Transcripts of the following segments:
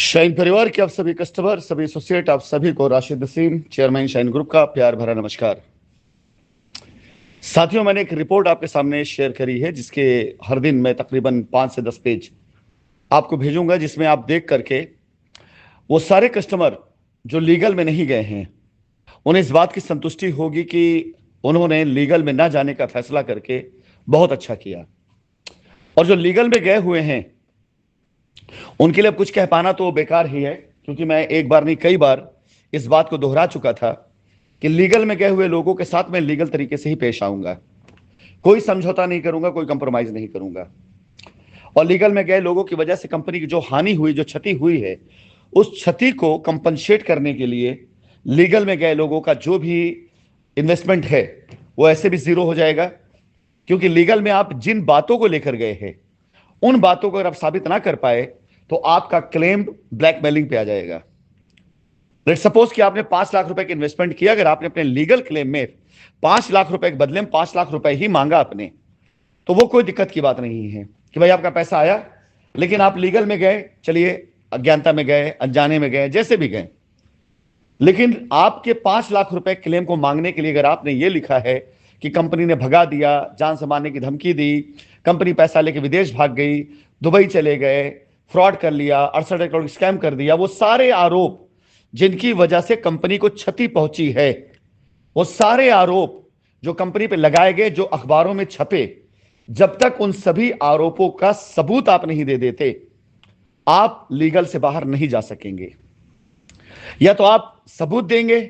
Shine परिवार के आप सभी कस्टमर, सभी एसोसिएट, आप सभी को Rashid Naseem, chairman shine group का प्यार भरा नमस्कार। साथियों, मैंने एक रिपोर्ट आपके सामने शेयर करी है जिसके हर दिन मैं तकरीबन 5 से 10 पेज आपको भेजूंगा, जिसमें आप देख करके वो सारे कस्टमर जो लीगल में नहीं गए हैं उन्हें इस बात की संतुष्टि होगी कि उन्होंने लीगल में ना जाने का फैसला करके बहुत अच्छा किया। और जो लीगल में गए हुए हैं उनके लिए अब कुछ कह पाना तो बेकार ही है, क्योंकि मैं एक बार नहीं कई बार इस बात को दोहरा चुका था कि लीगल में गए हुए लोगों के साथ मैं लीगल तरीके से ही पेश आऊंगा, कोई समझौता नहीं करूंगा, कोई कंप्रोमाइज नहीं करूंगा। और लीगल में गए लोगों की वजह से कंपनी की जो हानि हुई, जो क्षति हुई है, उस क्षति को कंपनसेट करने के लिए लीगल में गए लोगों का जो भी इन्वेस्टमेंट है वो ऐसे भी जीरो हो जाएगा, क्योंकि लीगल में आप जिन बातों को लेकर गए हैं उन बातों को अगर आप साबित ना कर पाए तो आपका क्लेम ब्लैकमेलिंग पे आ जाएगा। लेट्स सपोज कि आपने 5 लाख रुपए की इन्वेस्टमेंट किया, अगर आपने अपने लीगल क्लेम में 5 लाख रुपए के बदले में 5 लाख रुपए ही मांगा आपने, तो वो कोई दिक्कत की बात नहीं है कि भाई आपका पैसा आया, लेकिन आप लीगल में गए, चलिए अज्ञानता में गए, अनजाने में गए, जैसे भी गए, लेकिन आपके 5 लाख रुपए क्लेम को मांगने के लिए अगर आपने ये लिखा है कि कंपनी ने भगा दिया, जान से मारने की धमकी दी, कंपनी पैसा लेके विदेश भाग गई, दुबई चले गए, फ्रॉड कर लिया, 68 करोड़ स्कैम कर दिया, वो सारे आरोप जिनकी वजह से कंपनी को क्षति पहुंची है, वो सारे आरोप जो कंपनी पे लगाए गए, जो अखबारों में छपे, जब तक उन सभी आरोपों का सबूत आप नहीं दे देते, आप लीगल से बाहर नहीं जा सकेंगे। या तो आप सबूत देंगे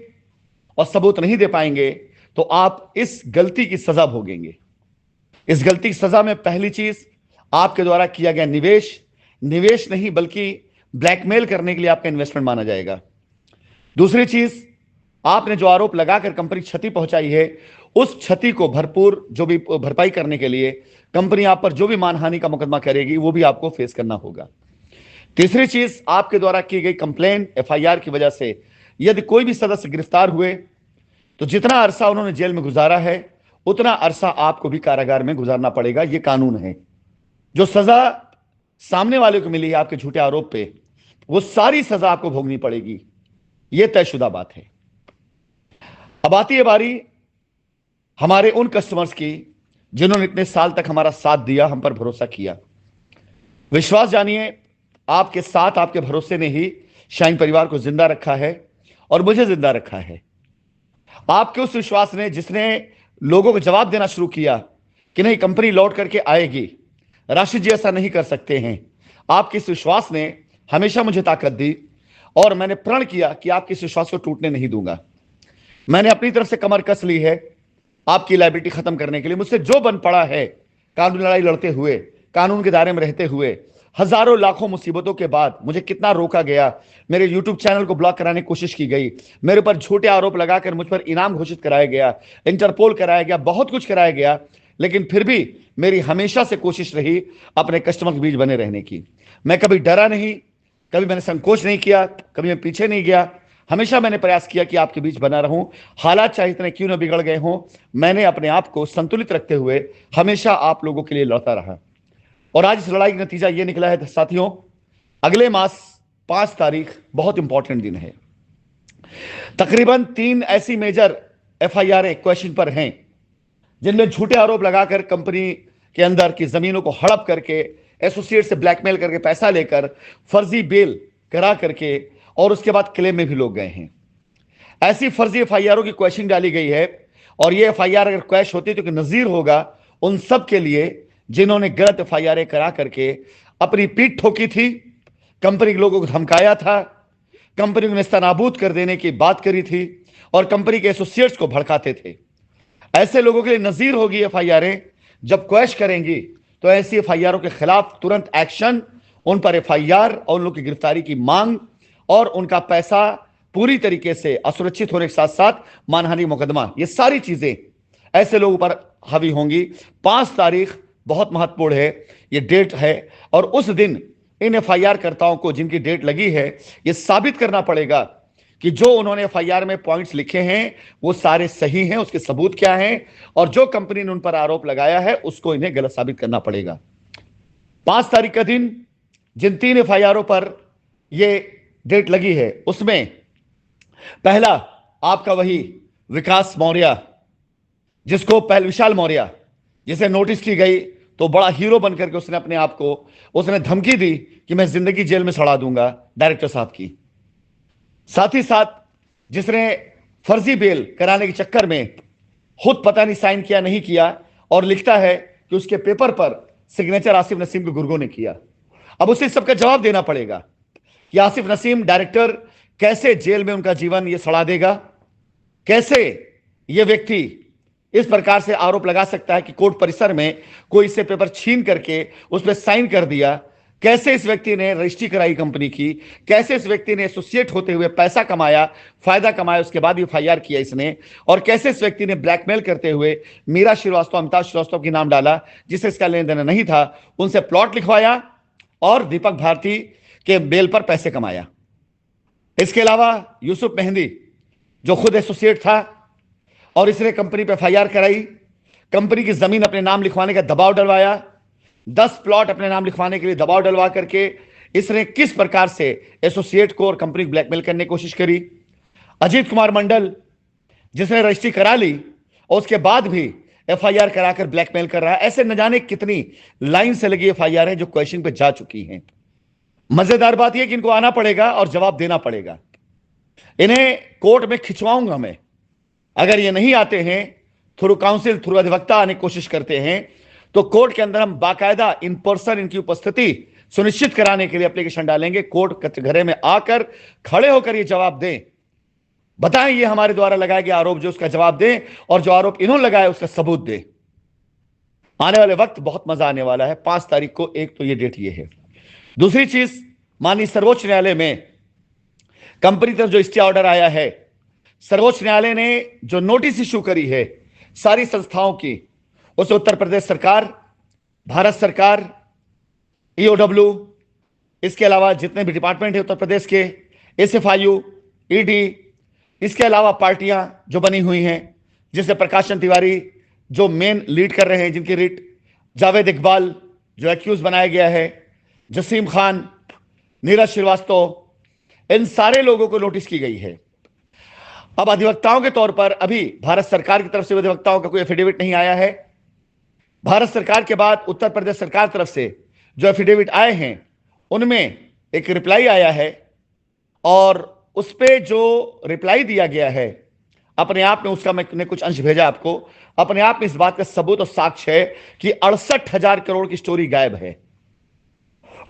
और सबूत नहीं दे पाएंगे तो आप इस गलती की सजा भोगेंगे। इस गलती की सजा में पहली चीज, आपके द्वारा किया गया निवेश नहीं बल्कि ब्लैकमेल करने के लिए आपका इन्वेस्टमेंट माना जाएगा। दूसरी चीज, आपने जो आरोप लगाकर कंपनी क्षति पहुंचाई है, उस क्षति को भरपूर जो भी भरपाई करने के लिए कंपनी आप पर जो भी मानहानि का मुकदमा करेगी वो भी आपको फेस करना होगा। तीसरी चीज, आपके द्वारा की गई कंप्लेन एफआईआर की वजह से यदि कोई भी सदस्य गिरफ्तार हुए तो जितना अरसा उन्होंने जेल में गुजारा है उतना अरसा आपको भी कारागार में गुजारना पड़ेगा। यह कानून है। जो सजा सामने वाले को मिली है आपके झूठे आरोप पे, वो सारी सजा आपको भोगनी पड़ेगी। यह तयशुदा बात है। अब आती है बारी हमारे उन कस्टमर्स की जिन्होंने इतने साल तक हमारा साथ दिया, हम पर भरोसा किया। विश्वास जानिए, आपके साथ, आपके भरोसे ने ही शाइन परिवार को जिंदा रखा है और मुझे जिंदा रखा है। आपके उस विश्वास ने, जिसने लोगों को जवाब देना शुरू किया कि नहीं कंपनी लौट करके आएगी, राशिद जी ऐसा नहीं कर सकते हैं, आपके इस विश्वास ने हमेशा मुझे ताकत दी और मैंने प्रण किया कि आपके इस विश्वास को टूटने नहीं दूंगा। मैंने अपनी तरफ से कमर कस ली है आपकी लायबिलिटी खत्म करने के लिए। मुझसे जो बन पड़ा है, कानूनी लड़ाई लड़ते हुए, कानून के दायरे में रहते हुए, हजारों लाखों मुसीबतों के बाद मुझे कितना रोका गया, मेरे यूट्यूब चैनल को ब्लॉक कराने की कोशिश की गई, मेरे ऊपर झूठे आरोप लगाकर मुझ पर इनाम घोषित कराया गया, इंटरपोल कराया गया, बहुत कुछ कराया गया, लेकिन फिर भी मेरी हमेशा से कोशिश रही अपने कस्टमर के बीच बने रहने की। मैं कभी डरा नहीं, कभी मैंने संकोच नहीं किया, कभी मैं पीछे नहीं गया। हमेशा मैंने प्रयास किया कि आपके बीच बना रहूं। हालात चाहे इतने क्यों न बिगड़ गए हों, मैंने अपने आप को संतुलित रखते हुए हमेशा आप लोगों के लिए लड़ता रहा। और आज इस लड़ाई का नतीजा यह निकला है साथियों, अगले मास 5 तारीख बहुत इंपॉर्टेंट दिन है। तकरीबन 3 ऐसी मेजर एफआईआर क्वेश्चन पर हैं जिनमें झूठे आरोप लगाकर कंपनी के अंदर की जमीनों को हड़प करके, एसोसिएट से ब्लैकमेल करके, पैसा लेकर, फर्जी बेल करा करके और उसके बाद क्लेम में भी लोग गए हैं। ऐसी फर्जी एफआईआरों की क्वेश्चन डाली गई है और ये एफआईआर अगर क्वैश होती तो नजीर होगा उन सब के लिए जिन्होंने गलत एफआईआर करा करके अपनी पीठ ठोकी थी, कंपनी के लोगों को धमकाया था, कंपनी को नेस्तनाबूद कर देने की बात करी थी और कंपनी के एसोसिएट्स को भड़काते थे। ऐसे लोगों के लिए नजीर होगी एफआईआर। जब क्वैश करेंगी तो ऐसी एफआईआरों के खिलाफ तुरंत एक्शन, उन पर एफआईआर और उन लोगों की गिरफ्तारी की मांग और उनका पैसा पूरी तरीके से असुरक्षित होने के साथ साथ मानहानि मुकदमा, ये सारी चीजें ऐसे लोगों पर हावी होंगी। 5 तारीख बहुत महत्वपूर्ण है, ये डेट है और उस दिन इन एफआईआर कर्ताओं को जिनकी डेट लगी है, ये साबित करना पड़ेगा कि जो उन्होंने एफआईआर में पॉइंट्स लिखे हैं वो सारे सही हैं, उसके सबूत क्या हैं, और जो कंपनी ने उन पर आरोप लगाया है उसको इन्हें गलत साबित करना पड़ेगा। 5 तारीख का दिन जिन 3 एफआईआरों पर ये डेट लगी है, उसमें पहला आपका वही विकास मौर्य, जिसको पहले विशाल मौर्य, जिसे नोटिस की गई तो बड़ा हीरो बनकर के उसने अपने आप को, उसने धमकी दी कि मैं जिंदगी जेल में सड़ा दूंगा डायरेक्टर साहब की। साथ ही साथ जिसने फर्जी बेल कराने के चक्कर में खुद पता नहीं साइन किया नहीं किया, और लिखता है कि उसके पेपर पर सिग्नेचर आसिफ नसीम के गुर्गों ने किया। अब उसे सबका जवाब देना पड़ेगा कि आसिफ नसीम डायरेक्टर कैसे जेल में उनका जीवन ये सड़ा देगा, कैसे ये व्यक्ति इस प्रकार से आरोप लगा सकता है कि कोर्ट परिसर में कोई इससे पेपर छीन करके उस पर साइन कर दिया, कैसे इस व्यक्ति ने रजिस्ट्री कराई कंपनी की, कैसे इस व्यक्ति ने एसोसिएट होते हुए पैसा कमाया, फायदा कमाया, उसके बाद एफआईआर किया इसने, और कैसे इस व्यक्ति ने ब्लैकमेल करते हुए मीरा श्रीवास्तव, अमिताभ श्रीवास्तव की नाम डाला जिससे इसका लेन देन नहीं था, उनसे प्लॉट लिखवाया और दीपक भारती के बेल पर पैसे कमाया। इसके अलावा यूसुफ मेहंदी जो खुद एसोसिएट था और इसने कंपनी पर एफआईआर कराई, कंपनी की जमीन अपने नाम लिखवाने का दबाव डलवाया, 10 प्लॉट अपने नाम लिखवाने के लिए दबाव डलवा करके इसने किस प्रकार से एसोसिएट को और कंपनी को ब्लैकमेल करने की कोशिश करी। अजीत कुमार मंडल जिसने रजिस्ट्री करा ली और उसके बाद भी एफआईआर कराकर ब्लैकमेल कर रहा है। ऐसे न जाने कितनी लाइन से लगी एफआईआर है जो क्वेश्चन पे जा चुकी हैं। मजेदार बात यह कि इनको आना पड़ेगा और जवाब देना पड़ेगा। इन्हें कोर्ट में खिंचवाऊंगा मैं, अगर ये नहीं आते हैं, थ्रू काउंसिल थ्रू अधिवक्ता आने की कोशिश करते हैं, तो कोर्ट के अंदर हम बाकायदा इन पर्सन इनकी उपस्थिति सुनिश्चित कराने के लिए एप्लीकेशन डालेंगे। कोर्ट कचघरे में आकर खड़े होकर ये जवाब दें, बताएं ये हमारे द्वारा लगाया गया आरोप जो, उसका जवाब दें, और जो आरोप इन्होंने लगाया उसका सबूत दें। आने वाले वक्त बहुत मजा आने वाला है। 5 तारीख को, एक तो ये डेट ये है। दूसरी चीज, माननीय सर्वोच्च न्यायालय में कंपनी तरफ जो स्टे ऑर्डर आया है, सर्वोच्च न्यायालय ने जो नोटिस इशू करी है सारी संस्थाओं की, उसे उत्तर प्रदेश सरकार, भारत सरकार, ईओडब्ल्यू, इसके अलावा जितने भी डिपार्टमेंट है उत्तर प्रदेश के, एसएफआईयू, ईडी, इसके अलावा पार्टियां जो बनी हुई हैं, जिससे प्रकाशन तिवारी जो मेन लीड कर रहे हैं, जिनकी रिट, जावेद इकबाल जो एक्यूज बनाया गया है, जसीम खान, नीरज श्रीवास्तव, इन सारे लोगों को नोटिस की गई है। अब अधिवक्ताओं के तौर पर अभी भारत सरकार की तरफ से अधिवक्ताओं का कोई एफिडेविट नहीं आया है। भारत सरकार के बाद उत्तर प्रदेश सरकार तरफ से जो एफिडेविट आए हैं उनमें एक रिप्लाई आया है, और उस पे जो रिप्लाई दिया गया है अपने आप में, उसका मैंने कुछ अंश भेजा आपको, अपने आप में इस बात का सबूत और साक्ष्य है कि 68,000 करोड़ की स्टोरी गायब है,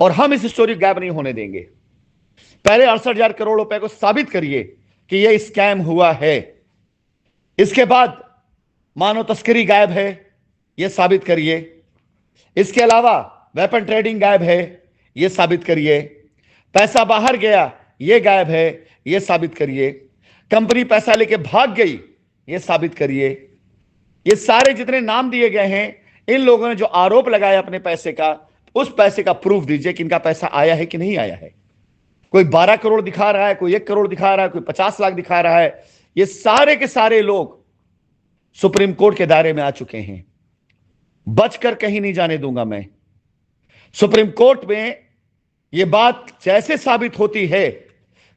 और हम इस स्टोरी गायब नहीं होने देंगे। पहले 68,000 करोड़ रुपए को साबित करिए कि यह स्कैम हुआ है। इसके बाद मानव तस्करी गायब है, यह साबित करिए। इसके अलावा वेपन ट्रेडिंग गायब है, यह साबित करिए। पैसा बाहर गया, यह गायब है, यह साबित करिए। कंपनी पैसा लेके भाग गई, यह साबित करिए। ये सारे जितने नाम दिए गए हैं, इन लोगों ने जो आरोप लगाया अपने पैसे का, उस पैसे का प्रूफ दीजिए कि इनका पैसा आया है कि नहीं आया है। कोई 12 करोड़ दिखा रहा है, कोई 1 करोड़ दिखा रहा है, कोई 50 लाख दिखा रहा है। ये सारे के सारे लोग सुप्रीम कोर्ट के दायरे में आ चुके हैं। बचकर कहीं नहीं जाने दूंगा मैं। सुप्रीम कोर्ट में यह बात जैसे साबित होती है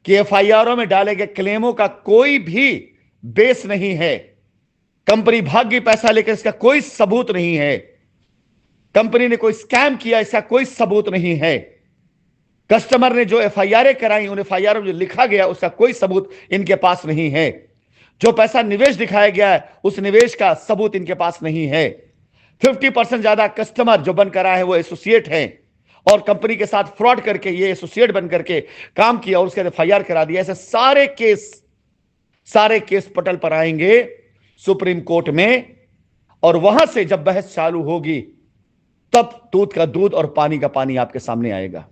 कि एफआईआरों में डाले गए क्लेमों का कोई भी बेस नहीं है, कंपनी भाग गई पैसा लेकर, इसका कोई सबूत नहीं है, कंपनी ने कोई स्कैम किया इसका कोई सबूत नहीं है, कस्टमर ने जो एफआईआर कराई उन एफआईआर में जो लिखा गया उसका कोई सबूत इनके पास नहीं है, जो पैसा निवेश दिखाया गया है उस निवेश का सबूत इनके पास नहीं है। 50% ज्यादा कस्टमर जो बनकर आए हैं वो एसोसिएट हैं, और कंपनी के साथ फ्रॉड करके ये एसोसिएट बन करके काम किया और उसके एफआईआर करा दिया। ऐसे सारे केस पटल पर आएंगे सुप्रीम कोर्ट में, और वहां से जब बहस चालू होगी तब दूध का दूध और पानी का पानी आपके सामने आएगा।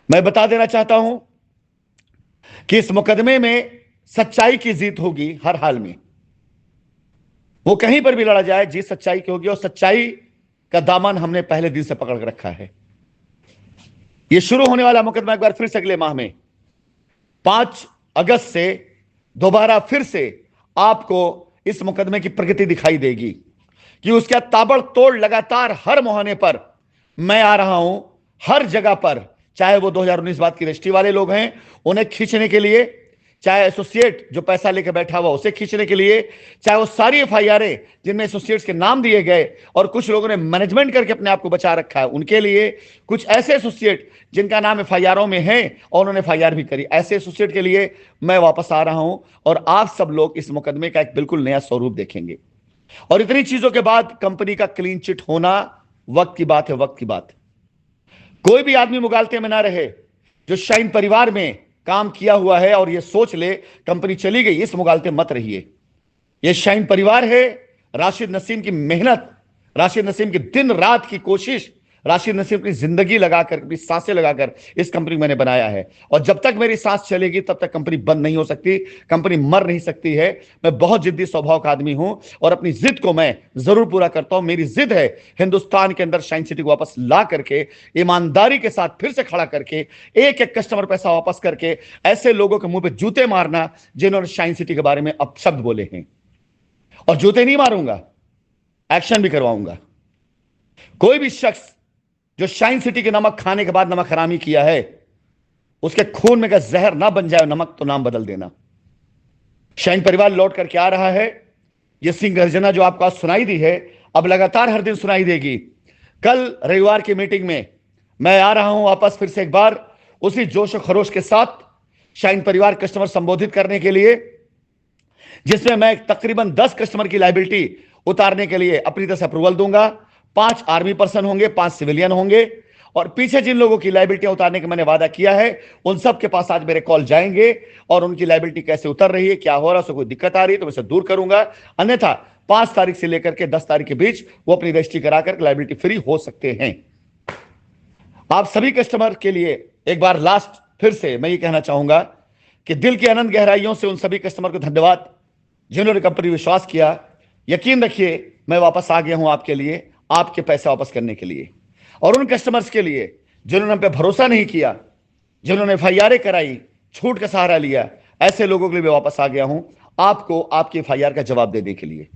मैं बता देना चाहता हूं कि इस मुकदमे में सच्चाई की जीत होगी हर हाल में। वो कहीं पर भी लड़ा जाए, जीत सच्चाई की होगी, और सच्चाई का दामन हमने पहले दिन से पकड़ कर रखा है। यह शुरू होने वाला मुकदमा एक बार फिर से अगले माह में 5 अगस्त से दोबारा फिर से आपको इस मुकदमे की प्रगति दिखाई देगी कि उसका ताबड़तोड़ लगातार हर मुहाने पर मैं आ रहा हूं, हर जगह पर चाहे वो 2019 बाद की रजिस्ट्री वाले लोग हैं उन्हें खींचने के लिए, चाहे एसोसिएट जो पैसा लेकर बैठा हुआ उसे खींचने के लिए, चाहे वो सारी एफआईआर जिनमें एसोसिएट्स के नाम दिए गए और कुछ लोगों ने मैनेजमेंट करके अपने आप को बचा रखा है उनके लिए, कुछ ऐसे एसोसिएट जिनका नाम एफआईआरों में है और उन्होंने एफआईआर भी करी, ऐसे एसोसिएट के लिए मैं वापस आ रहा हूं और आप सब लोग इस मुकदमे का एक बिल्कुल नया स्वरूप देखेंगे। और इतनी चीजों के बाद कंपनी का क्लीन चिट होना वक्त की बात है, वक्त की बात। कोई भी आदमी मुगालते में ना रहे जो शाइन परिवार में काम किया हुआ है और ये सोच ले कंपनी चली गई, इस मुगालते मत रहिए। ये शाइन परिवार है, राशिद नसीम की मेहनत, राशिद नसीम की दिन रात की कोशिश, राशिद नसीम अपनी जिंदगी लगाकर, अपनी सांसें लगाकर इस कंपनी मैंने बनाया है। और जब तक मेरी सांस चलेगी तब तक कंपनी बंद नहीं हो सकती, कंपनी मर नहीं सकती है। मैं बहुत जिद्दी स्वभाव का आदमी हूं और अपनी जिद को मैं जरूर पूरा करता हूं। मेरी जिद है हिंदुस्तान के अंदर शाइन सिटी को वापस ला करके, ईमानदारी के साथ फिर से खड़ा करके, एक एक कस्टमर पैसा वापस करके, ऐसे लोगों के मुंह पे जूते मारना जिन्होंने शाइन सिटी के बारे में अपशब्द बोले हैं। और जूते नहीं मारूंगा, एक्शन भी करवाऊंगा। कोई भी शख्स जो शाइन सिटी के नमक खाने के बाद नमक हरामी किया है, उसके खून में का जहर ना बन जाए नमक, तो नाम बदल देना। शाइन परिवार लौट करके आ रहा है। यह सिंह गर्जना जो आपको आज सुनाई दी है, अब लगातार हर दिन सुनाई देगी। कल रविवार की मीटिंग में मैं आ रहा हूं वापस फिर से एक बार उसी जोश और खरोश के साथ शाइन परिवार कस्टमर संबोधित करने के लिए, जिसमें मैं तकरीबन 10 कस्टमर की लायबिलिटी उतारने के लिए अपनी तरफ से अप्रूवल दूंगा। 5 आर्मी पर्सन होंगे, 5 सिविलियन होंगे और पीछे जिन लोगों की लायबिलिटी उतारने का मैंने वादा किया है उन सब के पास आज मेरे कॉल जाएंगे और उनकी लायबिलिटी कैसे उतर रही है, क्या हो रहा है, उससे कोई दिक्कत आ रही है तो मैं उसे दूर करूंगा। अन्यथा 5 तारीख से लेकर के 10 तारीख के बीच वो अपनी रजिस्ट्री कराकर लायबिलिटी फ्री हो सकते हैं। आप सभी कस्टमर के लिए एक बार लास्ट फिर से मैं ये कहना चाहूंगा कि दिल की अनंत गहराइयों से उन सभी कस्टमर को धन्यवाद जिन्होंने कंपनी विश्वास किया। यकीन रखिए मैं वापस आ गया हूं आपके लिए, आपके पैसे वापस करने के लिए। और उन कस्टमर्स के लिए जिन्होंने हम पे भरोसा नहीं किया, जिन्होंने एफआईआर कराई, छूट का सहारा लिया, ऐसे लोगों के लिए मैं वापस आ गया हूं आपको आपकी एफआईआर का जवाब देने के लिए।